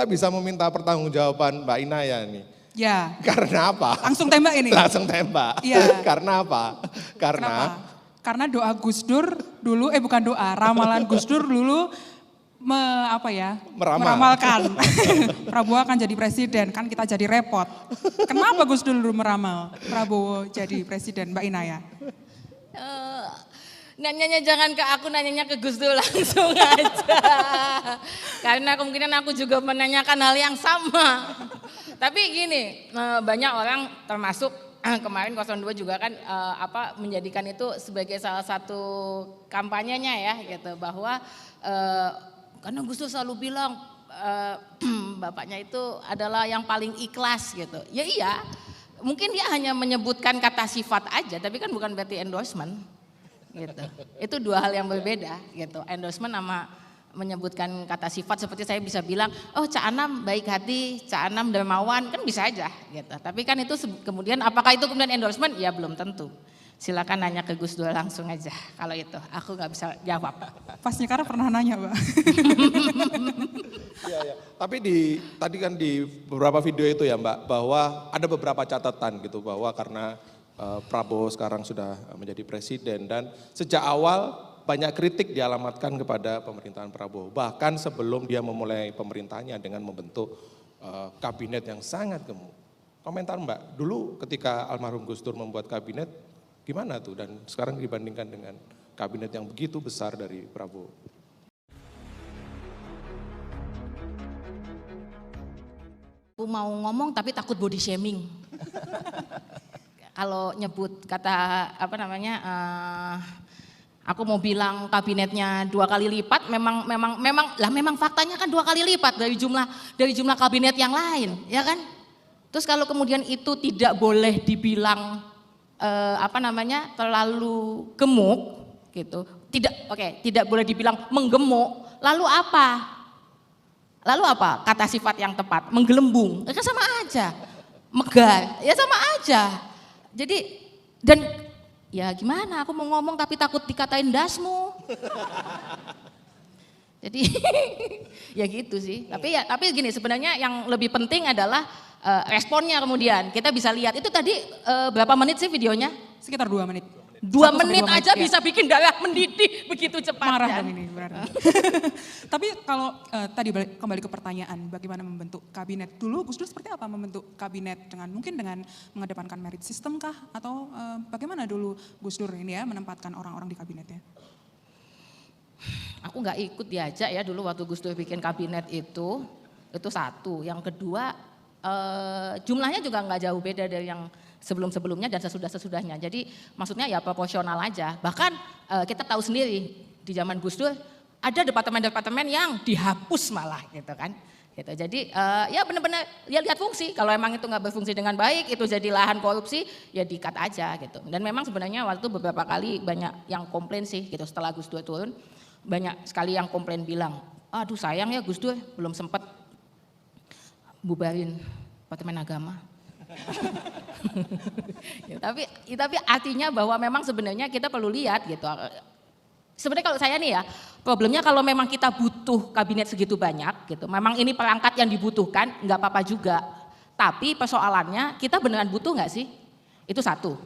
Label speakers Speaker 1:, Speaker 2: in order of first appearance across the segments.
Speaker 1: Kita bisa meminta pertanggungjawaban Mbak Inaya nih.
Speaker 2: Ya.
Speaker 1: Karena apa?
Speaker 2: Langsung tembak ini.
Speaker 1: Langsung tembak.
Speaker 2: Iya.
Speaker 1: Karena apa?
Speaker 2: Kenapa? Karena doa Gus Dur dulu, bukan doa, ramalan Gus Dur dulu meramalkan Prabowo akan jadi presiden, kan kita jadi repot. Kenapa Gus Dur dulu meramal Prabowo jadi presiden, Mbak Inaya?
Speaker 3: Nanyanya jangan ke aku, nanyanya ke Gus Dur langsung aja. Karena kemungkinan aku juga menanyakan hal yang sama. Tapi gini, banyak orang termasuk kemarin 02 juga kan menjadikan itu sebagai salah satu kampanyenya ya gitu, bahwa karena Gus Dur selalu bilang bapaknya itu adalah yang paling ikhlas gitu. Ya iya, mungkin dia hanya menyebutkan kata sifat aja, tapi kan bukan berarti endorsement gitu. Itu dua hal yang berbeda gitu. Endorsement sama menyebutkan kata sifat, seperti saya bisa bilang, oh Cak Anam baik hati, Cak Anam dermawan, kan bisa aja gitu. Tapi kan itu kemudian apakah itu kemudian endorsement? Ya belum tentu. Silakan nanya ke Gus Dur langsung aja. Kalau itu aku nggak bisa jawab.
Speaker 2: Pasnya karena pernah nanya, Mbak.
Speaker 1: Iya. Tapi tadi kan di beberapa video itu ya Mbak, bahwa ada beberapa catatan gitu, bahwa karena Prabowo sekarang sudah menjadi presiden dan sejak awal banyak kritik dialamatkan kepada pemerintahan Prabowo. Bahkan sebelum dia memulai pemerintahannya dengan membentuk kabinet yang sangat gemuk. Komentar Mbak, dulu ketika almarhum Gus Dur membuat kabinet, gimana tuh? Dan sekarang dibandingkan dengan kabinet yang begitu besar dari Prabowo.
Speaker 3: Aku mau ngomong tapi takut body shaming. Kalau nyebut kata aku mau bilang kabinetnya 2 kali lipat, memang faktanya kan 2 kali lipat dari jumlah kabinet yang lain, ya kan? Terus kalau kemudian itu tidak boleh dibilang terlalu gemuk gitu. Tidak boleh dibilang menggemuk. Lalu apa? Kata sifat yang tepat? Menggelembung. Kan sama aja. Megar. Ya sama aja. Jadi dan ya gimana, aku mau ngomong tapi takut dikatain dasmu. Jadi ya gitu sih. Tapi gini, sebenarnya yang lebih penting adalah responnya kemudian. Kita bisa lihat itu tadi berapa menit sih videonya?
Speaker 2: Sekitar 2 menit.
Speaker 3: 2 menit aja ya. Bisa bikin darah mendidih begitu cepat.
Speaker 2: Marah
Speaker 3: kan?
Speaker 2: dong ini benar. Tapi kalau tadi kembali ke pertanyaan bagaimana membentuk kabinet. Dulu Gus Dur seperti apa membentuk kabinet, mungkin dengan mengedepankan merit system kah? Atau bagaimana dulu Gus Dur ini ya menempatkan orang-orang di kabinetnya?
Speaker 3: Aku nggak ikut diajak ya dulu waktu Gus Dur bikin kabinet itu satu. Yang kedua jumlahnya juga nggak jauh beda dari yang sebelum-sebelumnya dan sesudah-sesudahnya. Jadi maksudnya ya proporsional aja. Bahkan kita tahu sendiri di zaman Gus Dur ada departemen-departemen yang dihapus malah gitu kan. Gitu. Jadi ya benar-benar ya lihat fungsi. Kalau emang itu nggak berfungsi dengan baik, itu jadi lahan korupsi, ya di-cut aja gitu. Dan memang sebenarnya waktu beberapa kali banyak yang komplain sih gitu setelah Gus Dur turun. Banyak sekali yang komplain bilang, aduh sayang ya Gus Dur belum sempat bubarin Departemen Agama. Ya, tapi artinya bahwa memang sebenarnya kita perlu lihat gitu. Sebenarnya kalau saya nih ya, problemnya kalau memang kita butuh kabinet segitu banyak gitu, memang ini perangkat yang dibutuhkan, nggak apa-apa juga. Tapi persoalannya kita beneran butuh nggak sih? Itu satu.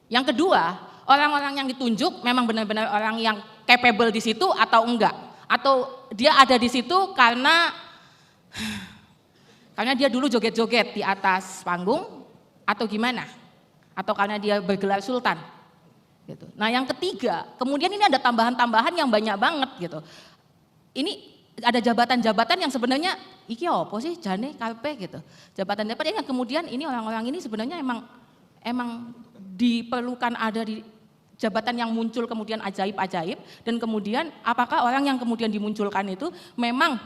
Speaker 3: Yang kedua, orang-orang yang ditunjuk memang benar-benar orang yang capable di situ atau enggak? Atau dia ada di situ karena dia dulu joget-joget di atas panggung atau gimana? Atau karena dia bergelar sultan? Gitu. Nah yang ketiga, kemudian ini ada tambahan-tambahan yang banyak banget gitu. Ini ada jabatan-jabatan yang sebenarnya iki apa sih jane karepe gitu. Jabatan-jabatan yang kemudian ini orang-orang ini sebenarnya emang diperlukan ada di jabatan yang muncul kemudian ajaib-ajaib, dan kemudian apakah orang yang kemudian dimunculkan itu memang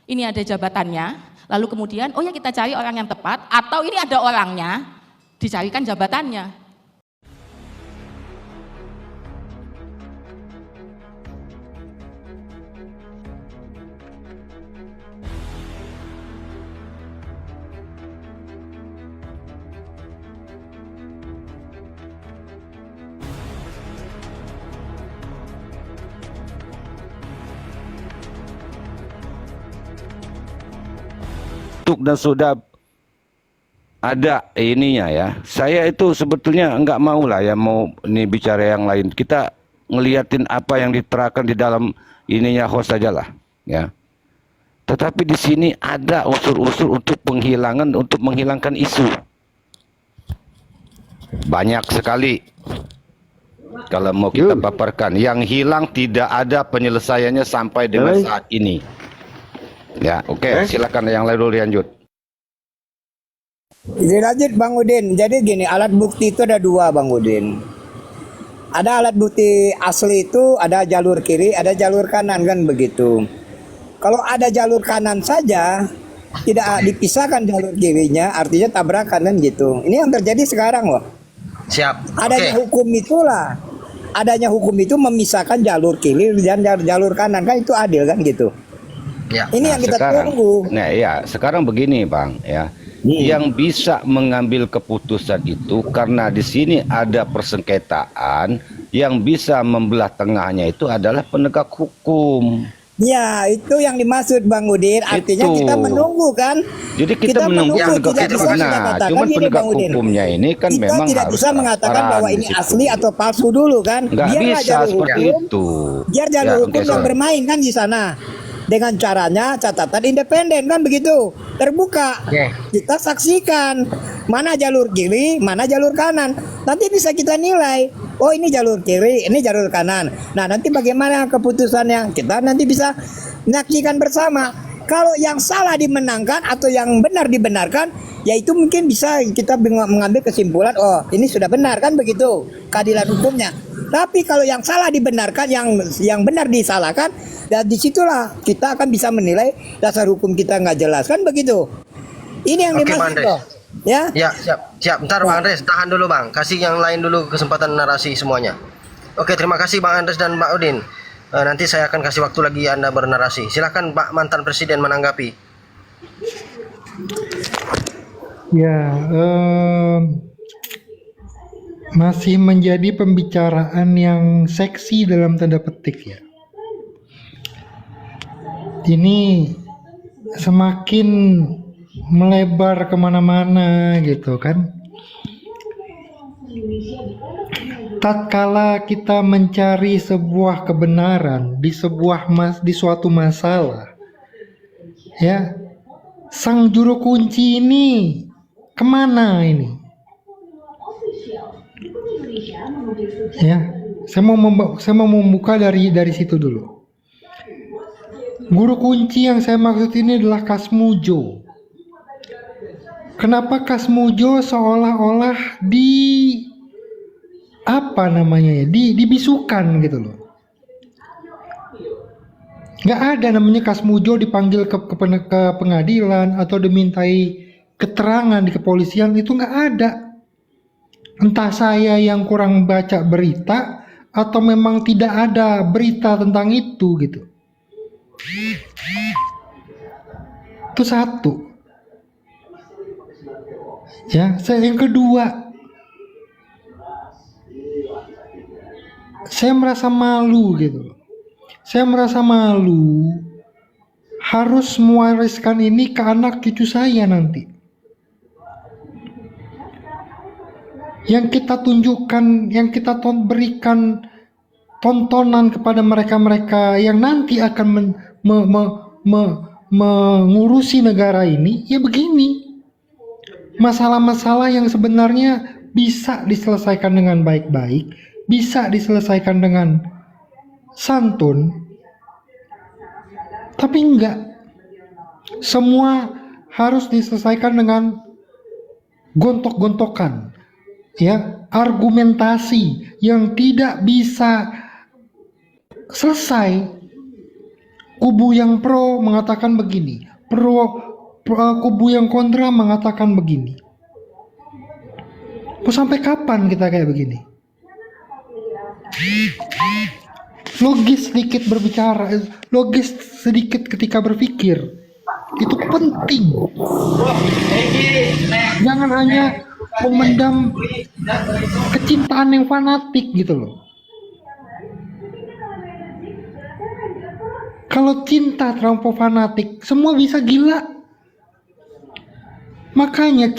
Speaker 3: ini ada jabatannya, lalu kemudian oh ya kita cari orang yang tepat, atau ini ada orangnya, dicarikan jabatannya.
Speaker 4: terbentuk dan sudah ada ininya ya. Saya itu sebetulnya enggak mau lah ya mau ini bicara yang lain. Kita ngeliatin apa yang diterapkan di dalam ininya host saja lah ya. Tetapi di sini ada unsur-unsur untuk menghilangkan isu. Banyak sekali. Kalau mau kita paparkan, yang hilang tidak ada penyelesaiannya sampai dengan saat ini. Ya, oke, silakan yang lain dulu lanjut.
Speaker 5: Lanjut Bang Udin. Jadi gini, alat bukti itu ada dua Bang Udin. Ada alat bukti asli itu ada jalur kiri, ada jalur kanan kan begitu. Kalau ada jalur kanan saja tidak dipisahkan jalur kirinya, artinya tabrakan kan gitu. Ini yang terjadi sekarang loh.
Speaker 6: Siap.
Speaker 5: Adanya hukum itulah, adanya hukum itu memisahkan jalur kiri dan jalur kanan kan itu adil kan gitu.
Speaker 6: Ya.
Speaker 5: Ini yang kita tunggu.
Speaker 4: Nah, ya, sekarang begini, Bang, ya. Yang bisa mengambil keputusan itu karena di sini ada persengketaan, yang bisa membelah tengahnya itu adalah penegak hukum.
Speaker 5: Ya, itu yang dimaksud Bang Udin. Artinya
Speaker 4: Itu.
Speaker 5: kita menunggu kan.
Speaker 4: Jadi kita menunggu
Speaker 5: tidak
Speaker 4: penegak
Speaker 5: bisa
Speaker 4: hukum.
Speaker 5: kita
Speaker 4: Nah,
Speaker 5: katakan
Speaker 4: cuman
Speaker 5: gini,
Speaker 4: penegak
Speaker 5: Bang Udin.
Speaker 4: hukumnya ini kan
Speaker 5: Kita
Speaker 4: memang
Speaker 5: tidak
Speaker 4: harus
Speaker 5: bisa mengatakan
Speaker 4: transparan
Speaker 5: bahwa
Speaker 4: di
Speaker 5: ini
Speaker 4: situ.
Speaker 5: asli atau palsu dulu kan.
Speaker 4: Nggak
Speaker 5: Biarlah
Speaker 4: bisa
Speaker 5: jalur
Speaker 4: seperti
Speaker 5: hukum,
Speaker 4: itu.
Speaker 5: biar jalur
Speaker 4: Ya,
Speaker 5: hukum
Speaker 4: oke,
Speaker 5: yang
Speaker 4: sorry.
Speaker 5: bermain kan di sana. Dengan caranya catatan independen kan begitu. Terbuka.
Speaker 6: Oke.
Speaker 5: Kita saksikan mana jalur kiri, mana jalur kanan. Nanti bisa kita nilai. Oh, ini jalur kiri, ini jalur kanan. Nah, nanti bagaimana keputusannya? Kita nanti bisa menyaksikan bersama. Kalau yang salah dimenangkan atau yang benar dibenarkan, ya itu mungkin bisa kita mengambil kesimpulan, oh ini sudah benar kan begitu keadilan hukumnya. Tapi kalau yang salah dibenarkan, yang benar disalahkan, dan disitulah kita akan bisa menilai dasar hukum kita nggak jelas kan begitu. Ini yang
Speaker 6: Oke,
Speaker 5: dimaksud
Speaker 6: Bang Andres.
Speaker 5: loh. Ya.
Speaker 6: Ya, siap. Bentar Bang Andres, tahan dulu Bang. Kasih yang lain dulu kesempatan narasi semuanya. Oke, terima kasih Bang Andres dan Mbak Udin. Nanti saya akan kasih waktu lagi Anda bernarasi. Silakan Pak mantan Presiden menanggapi.
Speaker 7: Ya, masih menjadi pembicaraan yang seksi dalam tanda petik ya. Ini semakin melebar kemana-mana gitu kan. Tatkala kita mencari sebuah kebenaran di suatu masalah, ya, sang juru kunci ini kemana ini? Ya, saya mau membuka dari situ dulu. Guru kunci yang saya maksud ini adalah Kasmujo. Kenapa Kasmujo seolah-olah dibisukan gitu loh. Nggak ada namanya Kasmujo dipanggil ke pengadilan atau dimintai keterangan di kepolisian, itu nggak ada. Entah saya yang kurang baca berita atau memang tidak ada berita tentang itu gitu. Itu satu. Ya, yang kedua, saya merasa malu gitu. Saya merasa malu harus mewariskan ini ke anak cucu saya nanti. Yang kita tunjukkan, yang kita berikan tontonan kepada mereka-mereka yang nanti akan mengurusi negara ini, ya begini. Masalah-masalah yang sebenarnya bisa diselesaikan dengan baik-baik, bisa diselesaikan dengan santun, tapi enggak. Semua harus diselesaikan dengan gontok-gontokan, ya, argumentasi yang tidak bisa selesai. Kubu yang pro mengatakan begini, kubu yang kontra mengatakan begini. Mau sampai kapan kita kayak begini? Logis sedikit berbicara, logis sedikit ketika berpikir, itu penting. Jangan hanya memendam kecintaan yang fanatik gitu loh. Kalau cinta terlampau fanatik, semua bisa gila. Makanya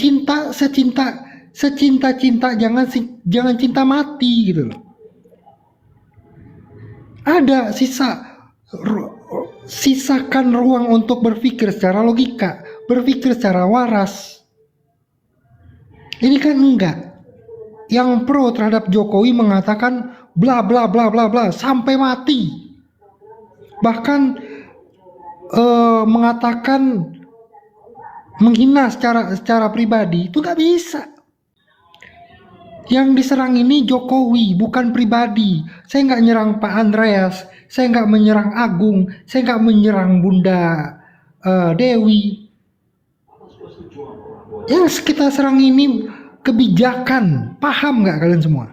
Speaker 7: secinta jangan cinta mati gitu loh. Ada sisakan ruang untuk berpikir secara logika, berpikir secara waras. Ini kan enggak. Yang pro terhadap Jokowi mengatakan bla bla bla bla bla sampai mati. Bahkan mengatakan menghina secara pribadi itu nggak bisa. Yang diserang ini Jokowi, bukan pribadi. Saya nggak nyerang Pak Andreas, saya nggak menyerang Agung, saya nggak menyerang Bunda Dewi. Yang kita serang ini kebijakan. Paham nggak kalian semua?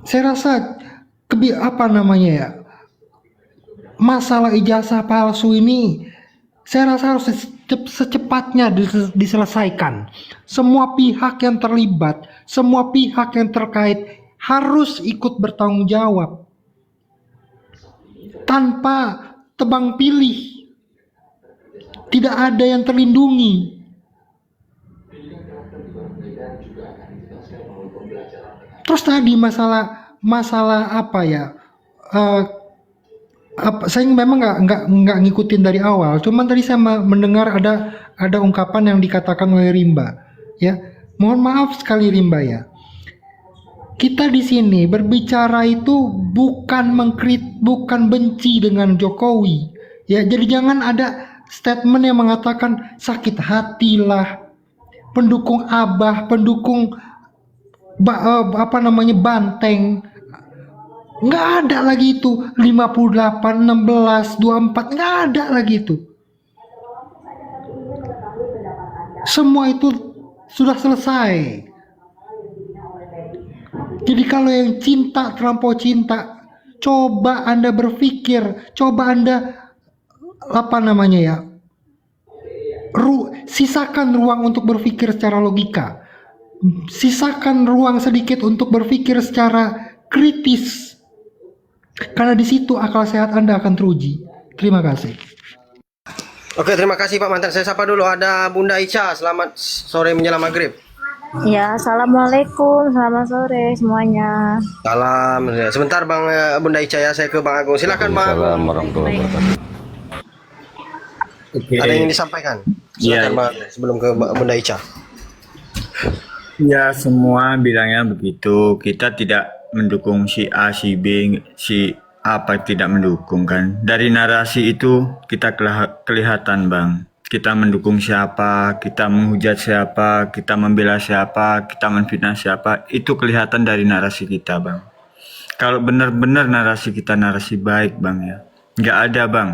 Speaker 7: Saya rasa masalah ijazah palsu ini saya rasa harus secepatnya diselesaikan. Semua pihak yang terlibat, semua pihak yang terkait harus ikut bertanggung jawab tanpa tebang pilih. Tidak ada yang terlindungi. Terus tadi masalah apa ya? Saya memang nggak ngikutin dari awal. Cuman tadi saya mendengar ada ungkapan yang dikatakan oleh Rimba. Ya, mohon maaf sekali Rimba ya. Kita di sini berbicara itu bukan benci dengan Jokowi. Ya, jadi jangan ada statement yang mengatakan sakit hatilah, pendukung Abah, pendukung Banteng. Nggak ada lagi itu 58, 16, 24, nggak ada lagi itu. Semua itu sudah selesai. Jadi kalau yang cinta, terlampau cinta, coba Anda berpikir, coba Anda sisakan ruang untuk berpikir secara logika. Sisakan ruang sedikit untuk berpikir secara kritis. Karena di situ akal sehat Anda akan teruji. Terima kasih.
Speaker 6: Oke, terima kasih Pak Mantan. Saya sapa dulu ada Bunda Ica. Selamat sore menjelang maghrib.
Speaker 8: Ya, assalamualaikum, selamat sore semuanya.
Speaker 6: Salam. Sebentar Bang Bunda Ica ya, saya ke Bang Agung. Silakan Bang Agung.
Speaker 4: Assalamualaikum warahmatullahi wabarakatuh.
Speaker 9: Oke.
Speaker 6: Ada yang ingin disampaikan? Silakan
Speaker 9: Ya,
Speaker 6: Bang sebelum ke Bunda Ica.
Speaker 9: ya semua bilangnya begitu. Kita tidak mendukung si A, si B, si apa tidak mendukung kan. Dari narasi itu kita kelihatan Bang. Kita mendukung siapa, kita menghujat siapa, kita membela siapa, kita menfitnah siapa. Itu kelihatan dari narasi kita Bang. Kalau benar-benar narasi kita narasi baik Bang ya. Nggak ada Bang.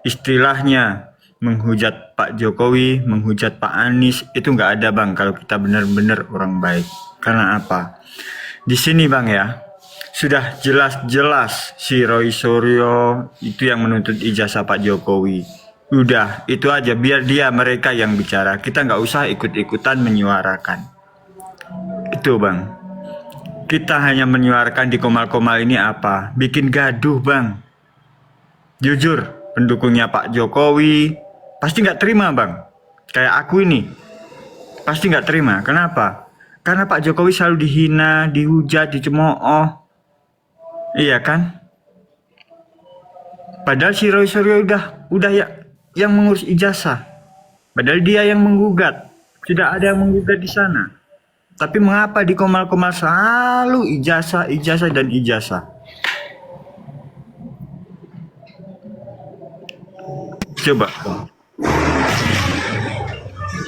Speaker 9: Istilahnya menghujat Pak Jokowi, menghujat Pak Anies, itu nggak ada Bang kalau kita benar-benar orang baik. Karena apa? Di sini Bang ya, sudah jelas-jelas si Roy Suryo itu yang menuntut ijazah Pak Jokowi. Udah, itu aja, biar mereka yang bicara. Kita nggak usah ikut-ikutan menyuarakan. Itu Bang. Kita hanya menyuarakan di komal-komal ini apa? Bikin gaduh Bang. Jujur, pendukungnya Pak Jokowi pasti nggak terima Bang. Kayak aku ini, pasti nggak terima. Kenapa? Karena Pak Jokowi selalu dihina, dihujat, dicemooh. Iya kan? Padahal si Roy Suryo udah ya yang mengurus ijazah. Padahal dia yang menggugat. Tidak ada yang menggugat di sana. Tapi mengapa di komal-komal selalu ijazah, ijazah dan ijazah? Coba.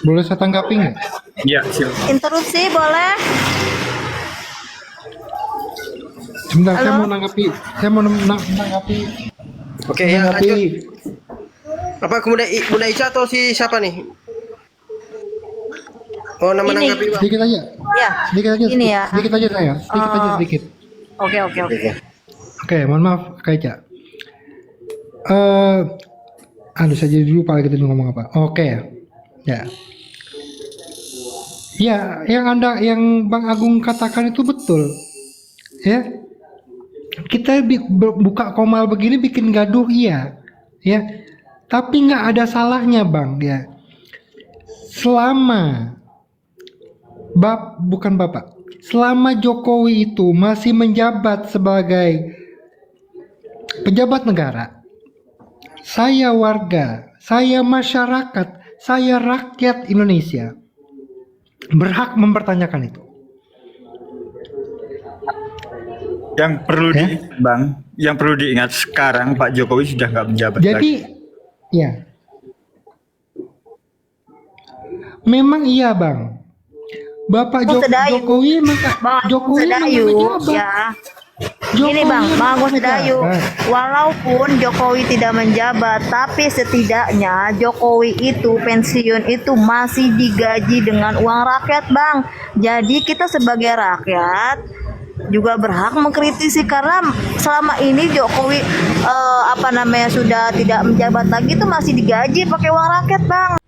Speaker 7: Boleh saya tanggapi nggak?
Speaker 9: Ya, silakan.
Speaker 8: Interupsi boleh?
Speaker 7: Sebentar,
Speaker 8: Halo?
Speaker 7: saya mau menanggapi.
Speaker 6: Oke ya, lanjut. Apa kemudian Bunda Ica atau si siapa nih? Oh, nama
Speaker 8: Ini.
Speaker 6: nanggapi Bang.
Speaker 7: Sedikit aja.
Speaker 8: Ya.
Speaker 7: Sedikit aja.
Speaker 8: Ini ya.
Speaker 7: Sedikit aja saya. Sedikit.
Speaker 8: Oke.
Speaker 7: Oke, mohon maaf Kak Ica. Aduh, saya jadi lupa lagi tadi ngomong apa. Oke. Ya. Ya, yang Bang Agung katakan itu betul. Ya. Kita buka komal begini bikin gaduh iya. Ya. Tapi nggak ada salahnya bang dia. Selama selama Jokowi itu masih menjabat sebagai pejabat negara, saya warga, saya masyarakat, saya rakyat Indonesia berhak mempertanyakan itu.
Speaker 9: Yang perlu yang perlu diingat sekarang Pak Jokowi sudah nggak menjabat
Speaker 7: Jadi,
Speaker 9: lagi.
Speaker 7: ya, memang iya bang. Bapak Jokowi Jokowi
Speaker 8: Sedayu
Speaker 7: menjabat.
Speaker 8: ya. Gini bang, Bang Agus Sedayu, walaupun Jokowi tidak menjabat, tapi setidaknya Jokowi itu pensiun itu masih digaji dengan uang rakyat bang. Jadi kita sebagai rakyat juga berhak mengkritisi karena selama ini Jokowi sudah tidak menjabat lagi itu masih digaji pakai uang rakyat bang.